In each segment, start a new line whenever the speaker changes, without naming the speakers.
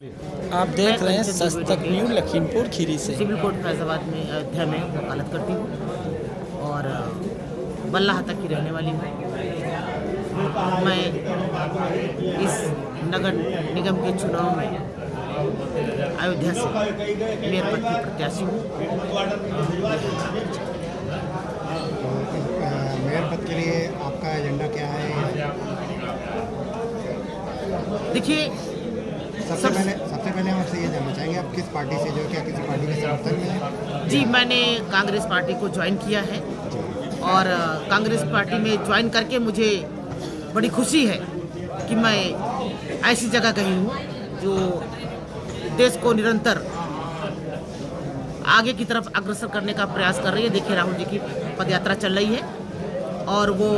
आप देख रहे हैं सच तक न्यूज़ लखीमपुर खीरी से।
सिविल कोर्ट फैजाबाद में अयोध्या में वकालत करती हूँ और बल्लाह तक की रहने वाली हूँ। मैं इस नगर निगम के चुनाव में अयोध्या से मेयर पद की प्रत्याशी हूँ।
मेयर पद के लिए आपका एजेंडा क्या है?
देखिए,
सबसे पहले हम आपसे ये जानना चाहेंगे, आप किस पार्टी से, जो क्या किसी पार्टी के समर्थन में हैं?
जी, मैंने कांग्रेस पार्टी को ज्वाइन किया है और कांग्रेस पार्टी में ज्वाइन करके मुझे बड़ी खुशी है कि मैं ऐसी जगह गई हूँ जो देश को निरंतर आगे की तरफ अग्रसर करने का प्रयास कर रही है। देखिए, राहुल जी की पदयात्रा चल रही है और वो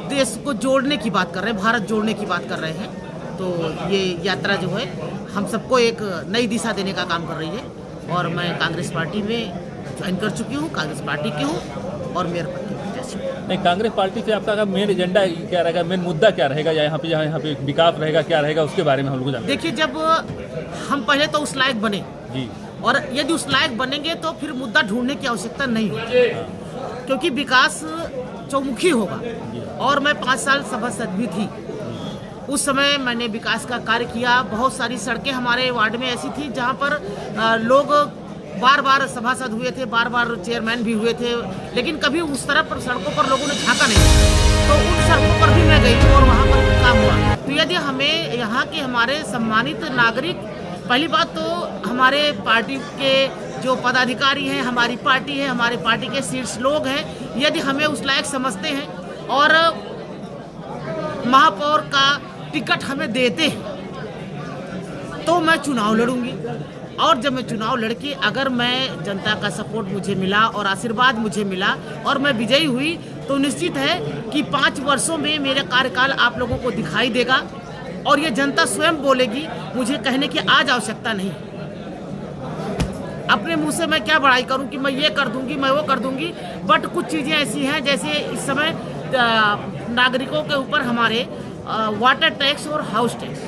देश को जोड़ने की बात कर रहे हैं, भारत जोड़ने की बात कर रहे हैं। तो ये यात्रा जो है हम सबको एक नई दिशा देने का काम कर रही है और मैं कांग्रेस पार्टी में ज्वाइन कर चुकी हूँ, कांग्रेस पार्टी की हूँ और मेयर पद की प्रत्याशी हूँ।
नहीं, कांग्रेस पार्टी से आपका मेन एजेंडा क्या रहेगा, मेन मुद्दा क्या रहेगा, या यहाँ पे विकास रहेगा, क्या रहेगा, उसके बारे में हम लोग जानते हैं।
देखिए, जब हम पहले तो उस लायक बने
जी,
और यदि उस लायक बनेंगे तो फिर मुद्दा ढूंढने की आवश्यकता नहीं होगी, क्योंकि विकास चौमुखी होगा। और मैं 5 साल सभासद भी थी। उस समय मैंने विकास का कार्य किया। बहुत सारी सड़कें हमारे वार्ड में ऐसी थी जहां पर लोग बार बार सभासद हुए थे, बार बार चेयरमैन भी हुए थे, लेकिन कभी उस तरह पर सड़कों पर लोगों ने झांका नहीं। तो उन सड़कों पर भी मैं गई और वहां पर काम हुआ। तो यदि हमें यहाँ के हमारे सम्मानित नागरिक, पहली बात तो हमारे पार्टी के जो पदाधिकारी हैं, हमारी पार्टी है, हमारे पार्टी के शीर्ष लोग हैं, यदि हमें उस लायक समझते हैं और महापौर का टिकट हमें देते हैं तो मैं चुनाव लड़ूंगी। और जब मैं चुनाव लड़की, अगर मैं जनता का सपोर्ट मुझे मिला और आशीर्वाद मुझे मिला और मैं विजयी हुई, तो निश्चित है कि 5 वर्षों में मेरा कार्यकाल आप लोगों को दिखाई देगा और ये जनता स्वयं बोलेगी। मुझे कहने की आज आवश्यकता नहीं। अपने मुंह से मैं क्या बड़ाई करूं कि मैं ये कर दूंगी, मैं वो कर दूंगी, बट कुछ चीज़ें ऐसी हैं, जैसे इस समय नागरिकों के ऊपर हमारे वाटर टैक्स और हाउस टैक्स,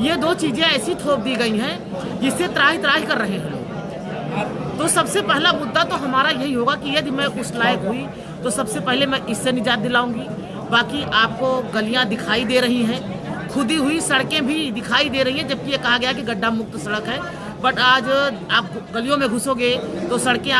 ये 2 चीज़ें ऐसी थोप दी गई हैं जिससे त्राही त्राही कर रहे हैं लोग। तो सबसे पहला मुद्दा तो हमारा यही होगा कि यदि मैं उस लायक हुई तो सबसे पहले मैं इससे निजात दिलाऊंगी। बाकी आपको गलियां दिखाई दे रही हैं, खुदी हुई सड़कें भी दिखाई दे रही हैं, जबकि ये कहा गया कि गड्ढा मुक्त सड़क है, बट आज आप गलियों में घुसोगे तो सड़कें